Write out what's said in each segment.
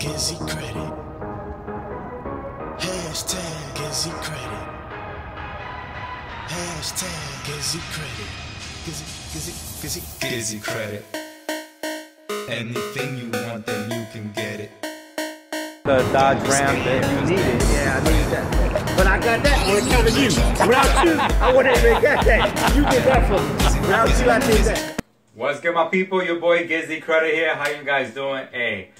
GizzyCredit. Hashtag GizzyCredit. Hashtag GizzyCredit. GizzyCredit. Anything you want, then you can get it. The Dodge Ram that you needed. Yeah, I need that. But I got that on account of you. Without you, I wouldn't even get that. You did that for me. Without you, I did that. What's good, my people? Your boy GizzyCredit here. How you guys doing? Hey,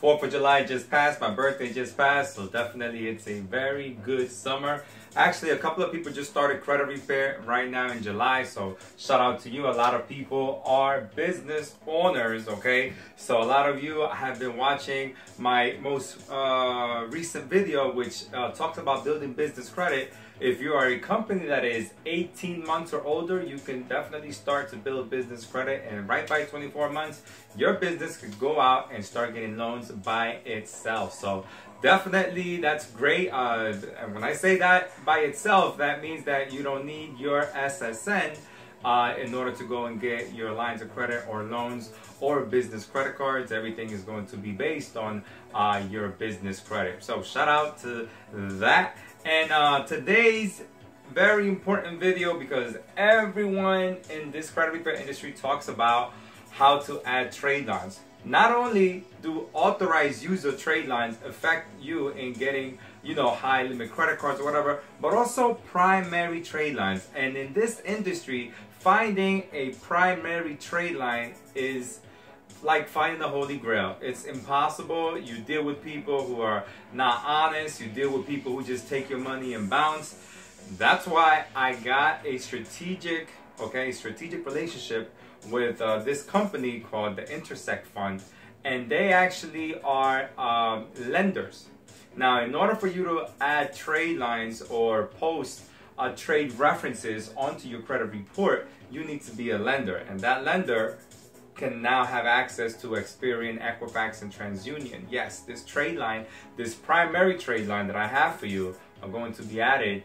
4th of July just passed. My birthday just passed. So definitely it's a very good summer. Actually, a couple of people just started credit repair right now in July. So shout out to you. A lot of people are business owners, okay? So a lot of you have been watching my most recent video, which talks about building business credit. If you are a company that is 18 months or older, you can definitely start to build business credit, and right by 24 months, your business could go out and start getting loans by itself. So definitely that's great. And when I say that by itself, that means that you don't need your SSN in order to go and get your lines of credit or loans or business credit cards. Everything is going to be based on your business credit. So shout out to that. And today's very important video, because everyone in this credit repair industry talks about how to add trade lines. Not only do authorized user trade lines affect you in getting, high limit credit cards or whatever, but also primary trade lines. And in this industry, finding a primary trade line is like finding the Holy Grail. It's impossible. You deal with people who are not honest. You deal with people who just take your money and bounce. That's why I got a strategic relationship with this company called the Intersect Fund, and they actually are lenders. Now, in order for you to add trade lines or post trade references onto your credit report, you need to be a lender, and that lender can now have access to Experian, Equifax, and TransUnion. Yes, this trade line, this primary trade line that I have for you, are going to be added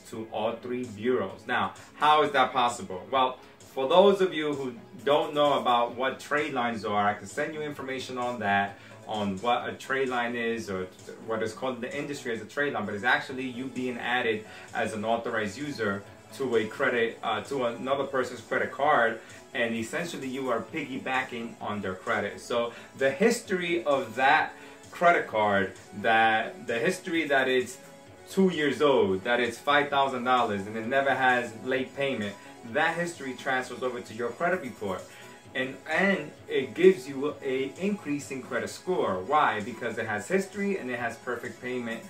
to all three bureaus. Now, how is that possible? Well, for those of you who don't know about what trade lines are, I can send you information on that, on what a trade line is, or what is called in the industry as a trade line, but it's actually you being added as an authorized user to a credit, to another person's credit card, and essentially you are piggybacking on their credit. So the history of that credit card, the history that it's 2 years old, that it's $5,000 and it never has late payment, that history transfers over to your credit report. And it gives you a increase in credit score. Why? Because it has history and it has perfect payment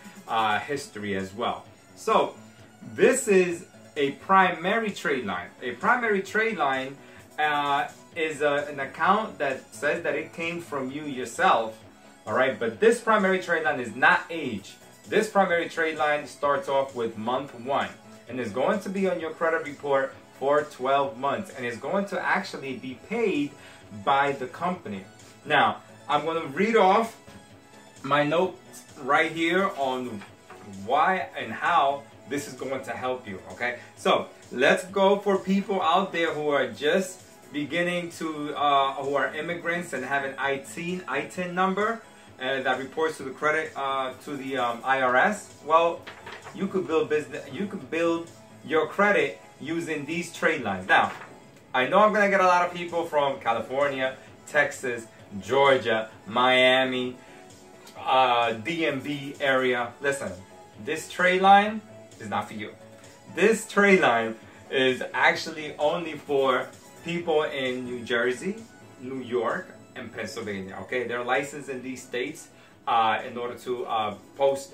history as well. So this is a primary trade line. A primary trade line is an account that says that it came from you yourself, all right? But this primary trade line is not age. This primary trade line starts off with month 1 and is going to be on your credit report for 12 months, and is going to actually be paid by the company. Now, I'm going to read off my notes right here on why and how this is going to help you, okay? So let's go for people out there who are just beginning to, who are immigrants and have an ITIN number that reports to the credit, to the IRS. Well, you could build business, you could build your credit using these trade lines. Now, I know I'm gonna get a lot of people from California, Texas, Georgia, Miami, DMV area. Listen, this trade line is not for you. This trade line is actually only for people in New Jersey, New York, and Pennsylvania, okay? They're licensed in these states in order to post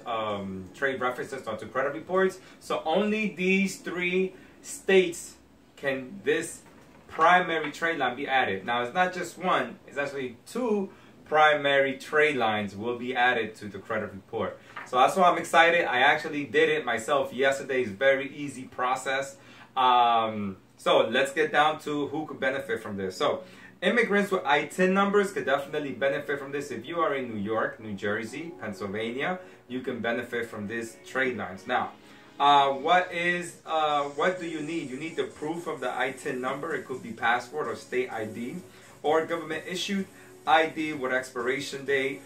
trade references onto credit reports. So only these 3 states can this primary trade line be added. Now, it's not just one, it's actually 2 primary trade lines will be added to the credit report. So that's why I'm excited. I actually did it myself yesterday. It's a very easy process. So let's get down to who could benefit from this. So immigrants with ITIN numbers could definitely benefit from this. If you are in New York, New Jersey, Pennsylvania, you can benefit from these trade lines. Now, what do you need? You need the proof of the ITIN number. It could be passport or state ID or government issued ID with expiration date,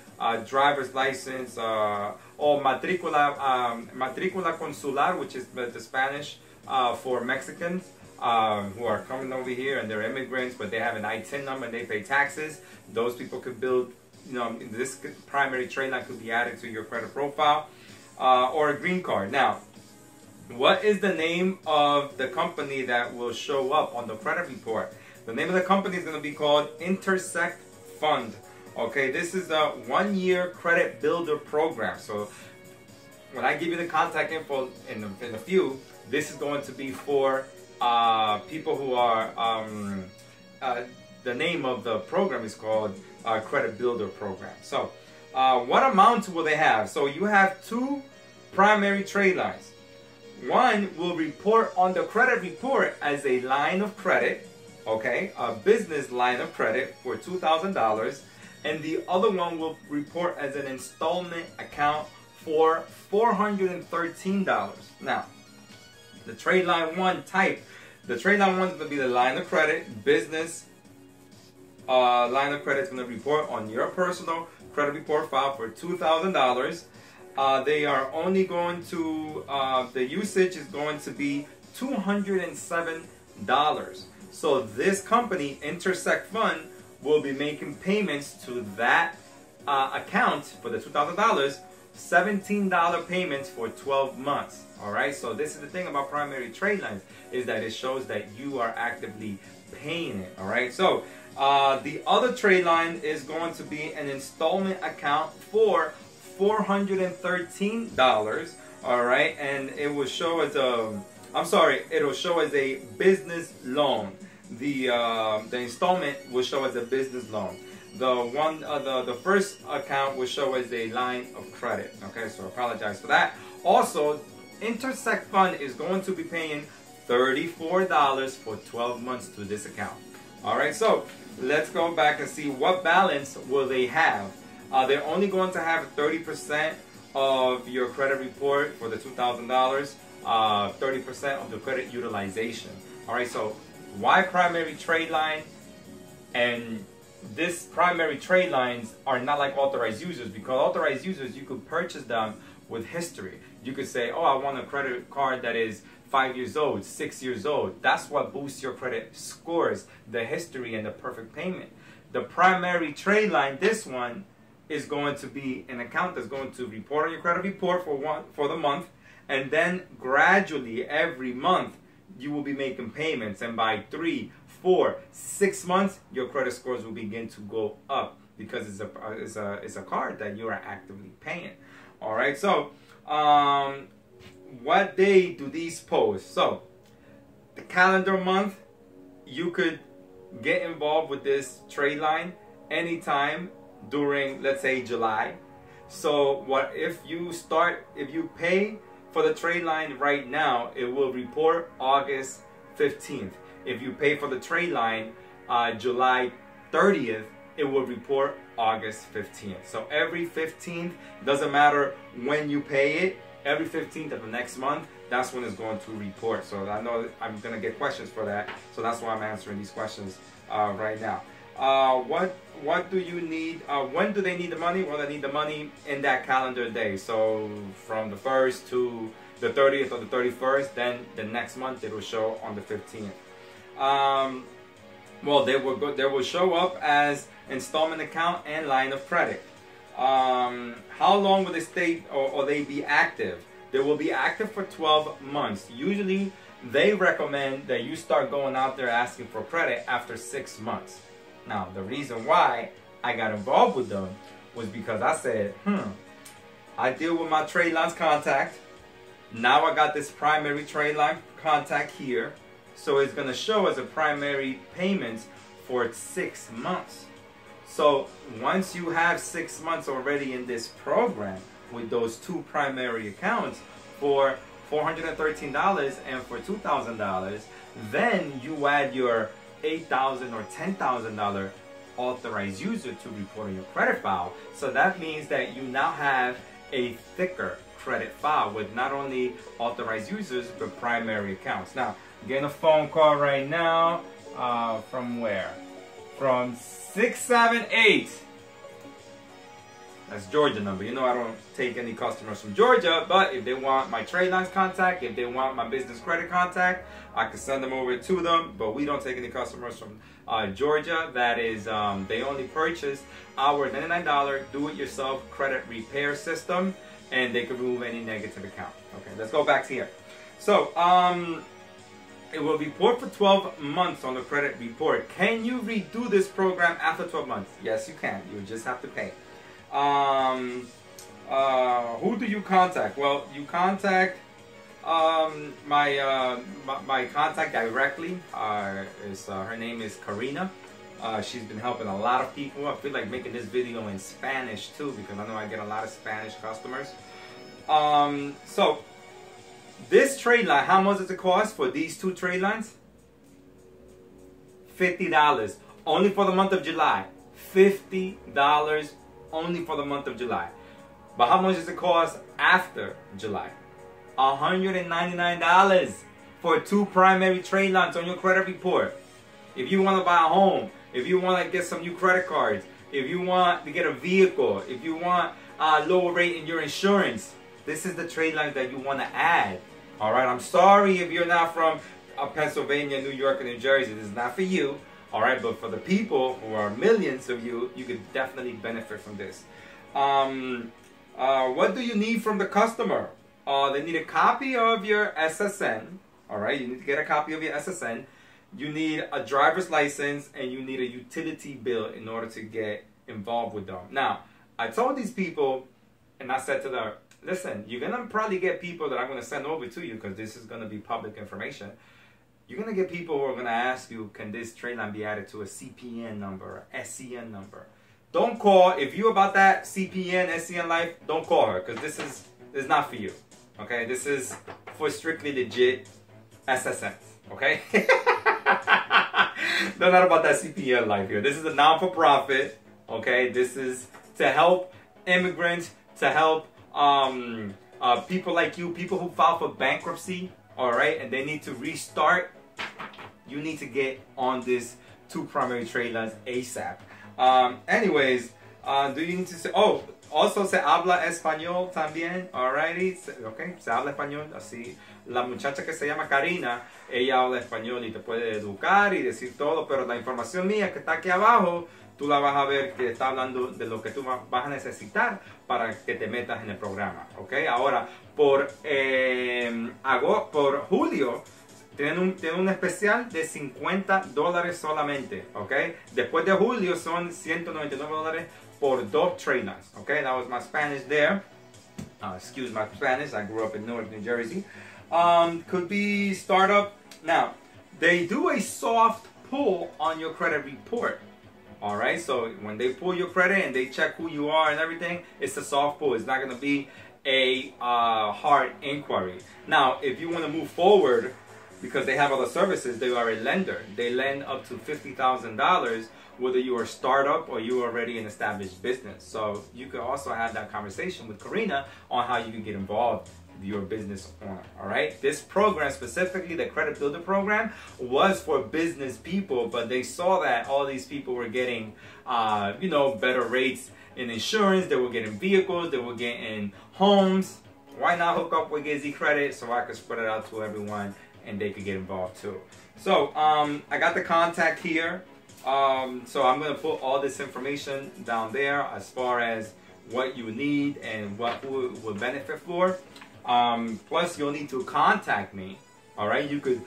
driver's license, or matrícula consular, which is the Spanish for Mexicans who are coming over here and they're immigrants, but they have an ITIN number and they pay taxes. Those people could build, this primary trade line could be added to your credit profile, or a green card. Now, what is the name of the company that will show up on the credit report? The name of the company is going to be called Intersect Fund. Okay, this is a 1-year credit builder program. So when I give you the contact info in a few, this is going to be for people who are, the name of the program is called Credit Builder Program. So what amount will they have? So you have 2 primary trade lines. One will report on the credit report as a line of credit, okay, a business line of credit for $2,000, and the other one will report as an installment account for $413. Now, the trade line one type, the trade line one is going to be the line of credit. Business line of credit is going to report on your personal credit report file for $2,000. They are only going to, the usage is going to be $207. So this company, Intersect Fund, will be making payments to that account for the $2,000, $17 payments for 12 months. All right, so this is the thing about primary trade lines, is that it shows that you are actively paying it. All right, so the other trade line is going to be an installment account for $413. All right, and it will show as a, it'll show as a business loan. The installment will show as a business loan. The first account will show as a line of credit. Okay, so I apologize for that. Also, Intersect Fund is going to be paying $34 for 12 months to this account. All right, so let's go back and see what balance will they have. They're only going to have 30% of your credit report for the $2,000, 30% of the credit utilization. All right, so why primary trade line? And this primary trade lines are not like authorized users, because authorized users, you could purchase them with history. You could say, oh, I want a credit card that is 5 years old, 6 years old. That's what boosts your credit scores, the history and the perfect payment. The primary trade line, this one, is going to be an account that's going to report on your credit report for the month, and then gradually every month you will be making payments, and by 3, 4, 6 months your credit scores will begin to go up, because it's a card that you are actively paying. All right, so what day do these post? So the calendar month, you could get involved with this trade line anytime during, let's say, July. So what if you pay for the trade line right now, it will report August 15th. If you pay for the trade line July 30th, it will report August 15th. So every 15th, doesn't matter when you pay it, every 15th of the next month, that's when it's going to report. So I know I'm going to get questions for that, so that's why I'm answering these questions right now. What do you need? When do they need the money? Well, they need the money in that calendar day. So from the 1st to the 30th or the 31st, then the next month it will show on the 15th. Well, they will show up as installment account and line of credit. How long will they stay or they be active? They will be active for 12 months. Usually they recommend that you start going out there asking for credit after 6 months. Now, the reason why I got involved with them was because I said, I deal with my trade lines contact. Now I got this primary trade line contact here. So it's going to show as a primary payments for 6 months. So once you have 6 months already in this program with those 2 primary accounts for $413 and for $2,000, then you add your $8,000 or $10,000 authorized user to report on your credit file. So that means that you now have a thicker credit file with not only authorized users but primary accounts. Now, getting a phone call right now from where? from 678. That's Georgia number. You know I don't take any customers from Georgia, but if they want my Tradelines contact, if they want my business credit contact, I can send them over to them. But we don't take any customers from Georgia. That is, they only purchase our $99 do-it-yourself credit repair system, and they can remove any negative account. Okay, let's go back to here. So, it will report for 12 months on the credit report. Can you redo this program after 12 months? Yes, you can. You just have to pay. Who do you contact? Well, you contact my contact directly. Her name is Karina. She's been helping a lot of people. I feel like making this video in Spanish too, because I know I get a lot of Spanish customers. So this trade line, how much does it cost for these two trade lines? $50 only for the month of July. $50 only for the month of July. But how much does it cost after July? $199 for two primary trade lines on your credit report. If you want to buy a home, if you want to get some new credit cards, if you want to get a vehicle, if you want a lower rate in your insurance, this is the trade line that you want to add. Alright, I'm sorry if you're not from Pennsylvania, New York, and New Jersey. This is not for you. Alright, but for the people who are millions of you, you could definitely benefit from this. What do you need from the customer? They need a copy of your SSN. Alright, you need to get a copy of your SSN. You need a driver's license, and you need a utility bill in order to get involved with them. Now, I told these people, and I said to them, listen, you're going to probably get people that I'm going to send over to you, because this is going to be public information. You're going to get people who are going to ask you, can this trade line be added to a CPN number, or SCN number? Don't call. If you're about that CPN, SCN life, don't call her, because this is not for you. Okay? This is for strictly legit SSNs. Okay? They're not about that CPN life here. This is a non-for-profit. Okay? This is to help immigrants, to help people like you, people who file for bankruptcy, all right, and they need to restart. You need to get on this two primary trade lines ASAP. Anyways, do you need to say, oh, also se habla español también, alrighty, okay, se habla español, así, la muchacha que se llama Karina, ella habla español y te puede educar y decir todo, pero la información mía que está aquí abajo, tú la vas a ver que está hablando de lo que tú vas a necesitar para que te metas en el programa, ok. Ahora, por julio, tienen un especial de $50 solamente, ok. Después de julio son $199 por dos trade lines, ok. That was my Spanish there. Excuse my Spanish, I grew up in Newark, New Jersey. Could be startup. Now, they do a soft pull on your credit report. Alright, so when they pull your credit and they check who you are and everything, it's a soft pull. It's not going to be a hard inquiry. Now, if you want to move forward, because they have other services, they are a lender. They lend up to $50,000, whether you are a startup or you are already an established business. So you could also have that conversation with Karina on how you can get involved with your business owner. All right. This program, specifically the Credit Builder program, was for business people, but they saw that all these people were getting, you know, better rates in insurance. They were getting vehicles. They were getting homes. Why not hook up with GizzyCredit so I could spread it out to everyone and they could get involved too. So I got the contact here. So I'm going to put all this information down there as far as what you need and who it will benefit for. Plus, you'll need to contact me. All right, you could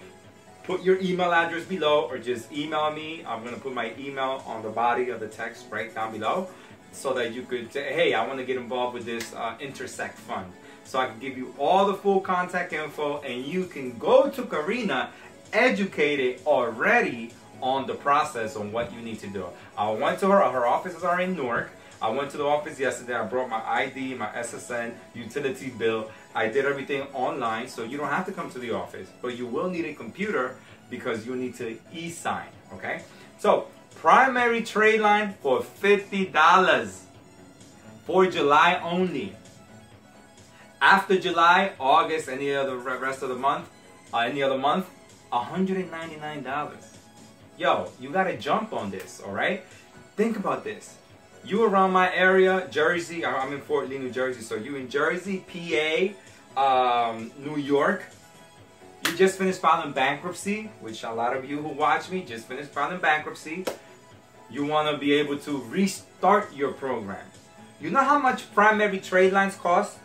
put your email address below or just email me. I'm going to put my email on the body of the text right down below so that you could say, hey, I want to get involved with this Intersect Fund. So I can give you all the full contact info, and you can go to Karina educated already on the process on what you need to do. I went to her offices are in Newark. I went to the office yesterday. I brought my ID, my SSN, utility bill. I did everything online, so you don't have to come to the office, but you will need a computer because you need to e-sign, okay? So, primary trade line for $50 for July only. After July, August, any other rest of the month, any other month, $199. yo, you gotta jump on this, all right? Think about this. You around my area, Jersey, I'm in Fort Lee, New Jersey, so you in Jersey, PA, New York, you just finished filing bankruptcy, which a lot of you who watch me just finished filing bankruptcy. You want to be able to restart your program. You know how much primary trade lines cost?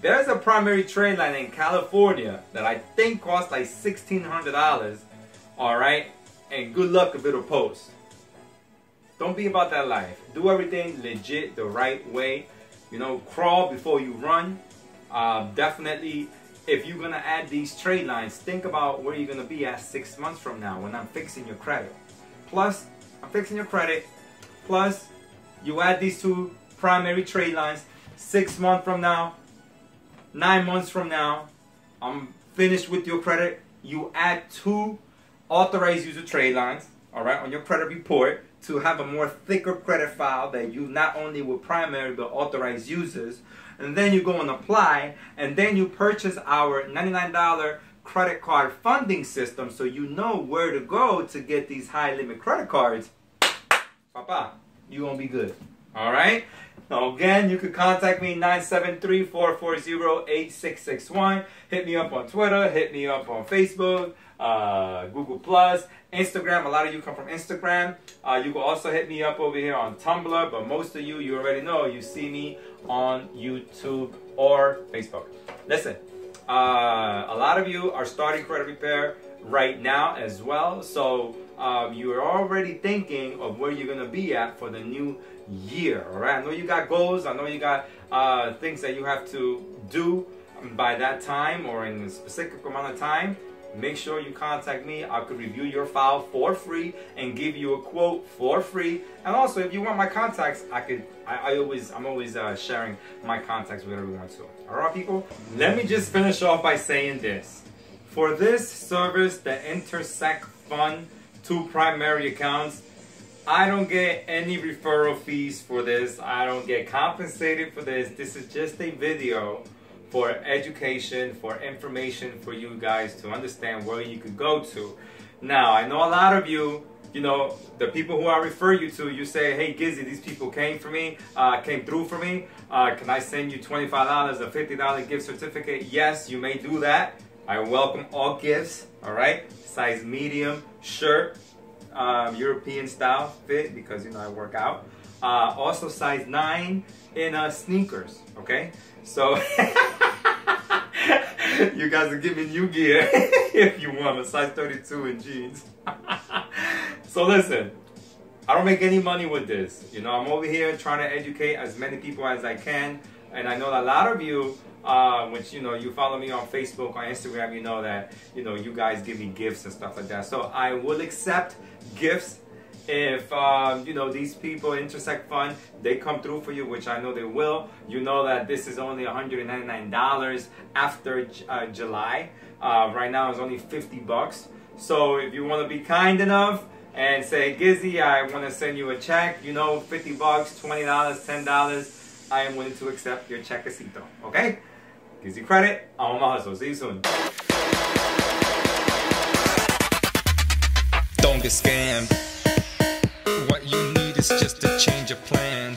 There's a primary trade line in California that I think costs like $1,600, alright? And good luck if it'll post. Don't be about that life. Do everything legit, the right way. You know, crawl before you run. Definitely, if you're going to add these trade lines, think about where you're going to be at 6 months from now when I'm fixing your credit. Plus, I'm fixing your credit. Plus, you add these two primary trade lines 6 months from now, 9 months from now, I'm finished with your credit. You add 2 authorized user trade lines, all right, on your credit report to have a more thicker credit file that you not only with primary but authorized users. And then you go and apply, and then you purchase our $99 credit card funding system so you know where to go to get these high limit credit cards. Papa, you're going to be good. All right? Now, again, you can contact me 973-440-8661. Hit me up on Twitter. Hit me up on Facebook, Google+, Instagram. A lot of you come from Instagram. You can also hit me up over here on Tumblr. But most of you, you already know, you see me on YouTube or Facebook. Listen, a lot of you are starting credit repair right now as well. So you are already thinking of where you're going to be at for the new year. All right, I know you got goals. I know you got things that you have to do by that time or in a specific amount of time. Make sure you contact me. I could review your file for free and give you a quote for free. And also, if you want my contacts, I'm always sharing my contacts with everyone too. All right, people. Let me just finish off by saying this: for this service, the Intersect Fund, 2 primary accounts, I don't get any referral fees for this. I don't get compensated for this. This is just a video for education, for information for you guys to understand where you could go to. Now, I know a lot of you, you know, the people who I refer you to, you say, hey, Gizzy, these people came for me, came through for me. Can I send you $25, a $50 gift certificate? Yes, you may do that. I welcome all gifts, all right? Size medium, shirt, European style fit because, you know, I work out. Also size 9 in sneakers, okay? So you guys are giving you gear if you want a size 32 in jeans. So listen, I don't make any money with this. You know, I'm over here trying to educate as many people as I can. And I know a lot of you, which, you know, you follow me on Facebook, on Instagram, you know that, you know, you guys give me gifts and stuff like that. So I will accept gifts if, you know, these people, Intersect Fund, they come through for you, which I know they will. You know that this is only $199 after July. Right now it's only $50. So if you want to be kind enough and say, Gizzy, I want to send you a check, you know, $50, $20, $10, I am willing to accept your chequecito, okay? GizzyCredit, I'm on my hustle. See you soon. Don't get scammed. What you need is just a change of plans.